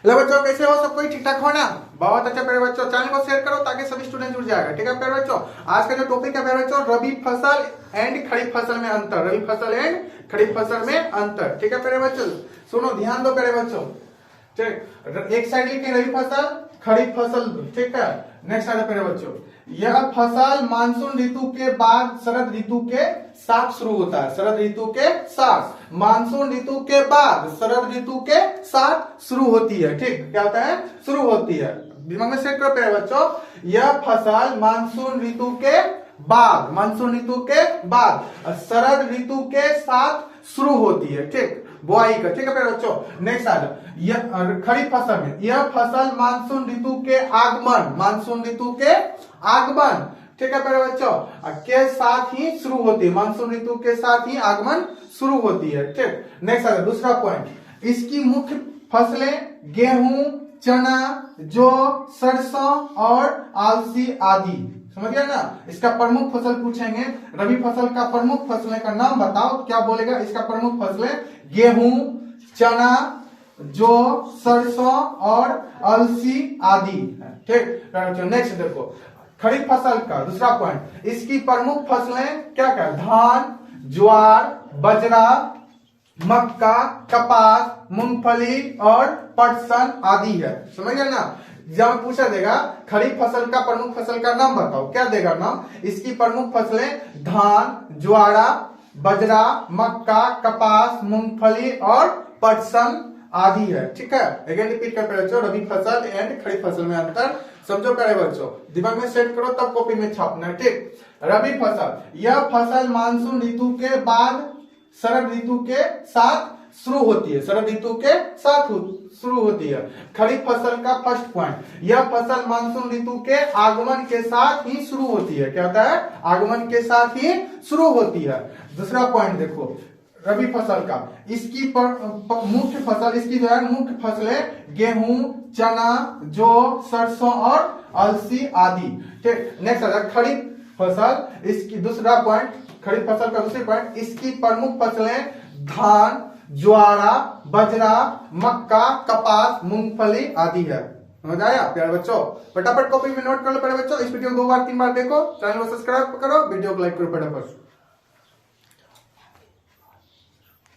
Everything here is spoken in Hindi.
हेलो बच्चों, कैसे हो? सब कोई ठीक ठाक हो ना? बहुत अच्छा प्यारे बच्चों, चैनल को शेयर करो ताकि सभी स्टूडेंट जुड़ जाएगा। ठीक है प्यारे बच्चों, आज का जो टॉपिक है प्यारे बच्चों, रबी फसल एंड खरीफ फसल में अंतर। रबी फसल एंड खरीफ फसल में अंतर। ठीक है प्यारे बच्चों, सुनो ध्यान दो प्यारे बच्चों। ठीक, एक साइड लिखे रबी फसल खरीफ फसल। ठीक है, नेक्स्ट आ प्यारे बच्चों, यह फसल मानसून ऋतु के बाद शरद ऋतु के साथ शुरू होता है। शरद ऋतु के साथ, मानसून ऋतु के बाद शरद ऋतु के साथ शुरू होती है। ठीक, क्या होता है? शुरू होती है। दिमाग में सेट करो प्यारे बच्चों, यह फसल मानसून ऋतु के बाद, मानसून ऋतु के बाद शरद ऋतु के साथ शुरू होती है। ठीक, बुआई का। ठीक है प्यारे बच्चों, नेक्स्ट आ जाओ, यह खरीफ फसल में, यह फसल मानसून ऋतु के आगमन, मानसून ऋतु के आगमन, ठीक है प्यारे बच्चों, के साथ ही शुरू होती है। मानसून ऋतु के साथ ही आगमन शुरू होती है। ठीक, नेक्स्ट आ जाओ, दूसरा पॉइंट, इसकी मुख्य फसलें गेहूं, चना, जौ, सरसों और अलसी आदि। समझ गया ना? इसका प्रमुख फसल पूछेंगे, रबी फसल का प्रमुख फसलें का नाम बताओ, क्या बोलेगा? इसका प्रमुख फसलें गेहूं, चना, जौ, सरसों और अलसी आदि। ठीक, नेक्स्ट देखो, खरीफ फसल का दूसरा पॉइंट, इसकी प्रमुख फसलें क्या क्या? धान, ज्वार, बाजरा, मक्का, कपास, मूंगफली और पटसन आदि है। समझ गए ना? जब पूछा देगा खरीफ फसल का प्रमुख फसल का नाम बताओ, क्या देगा नाम? इसकी प्रमुख फसलें धान, ज्वारा, बाजरा, मक्का, कपास, मूंगफली और पटसन आदि है। ठीक है, अगेन रिपीट कर बच्चों, रबी फसल एंड खरीफ फसल में अंतर समझो प्यारे बच्चों, दिमाग में सेट करो तब कॉपी में छापना है। ठीक, रबी फसल, यह फसल मानसून ऋतु के बाद शरद ऋतु के साथ शुरू होती है। शरद ऋतु के साथ शुरू होती है। खरीफ फसल का फर्स्ट पॉइंट, यह फसल मानसून ऋतु के आगमन के साथ ही शुरू होती है। क्या होता है? आगमन के साथ ही शुरू होती है। दूसरा पॉइंट देखो, रबी फसल का, इसकी मुख्य फसल, इसकी जो है मुख्य फसलें गेहूं, चना, जौ, सरसों और अलसी आदि। ठीक, नेक्स्ट आता है खरीफ फसल, इसकी दूसरा पॉइंट, खरीफ फसल का दूसरी पॉइंट, इसकी प्रमुख फसलें धान, ज्वारा, बाजरा, मक्का, कपास, मूंगफली आदि है। समझ आया प्यारे बच्चों? फटाफट कॉपी में नोट कर लो प्यारे बच्चों। इस वीडियो को 2 बार 3 बार देखो, चैनल को सब्सक्राइब करो, वीडियो को लाइक करो फटाफट।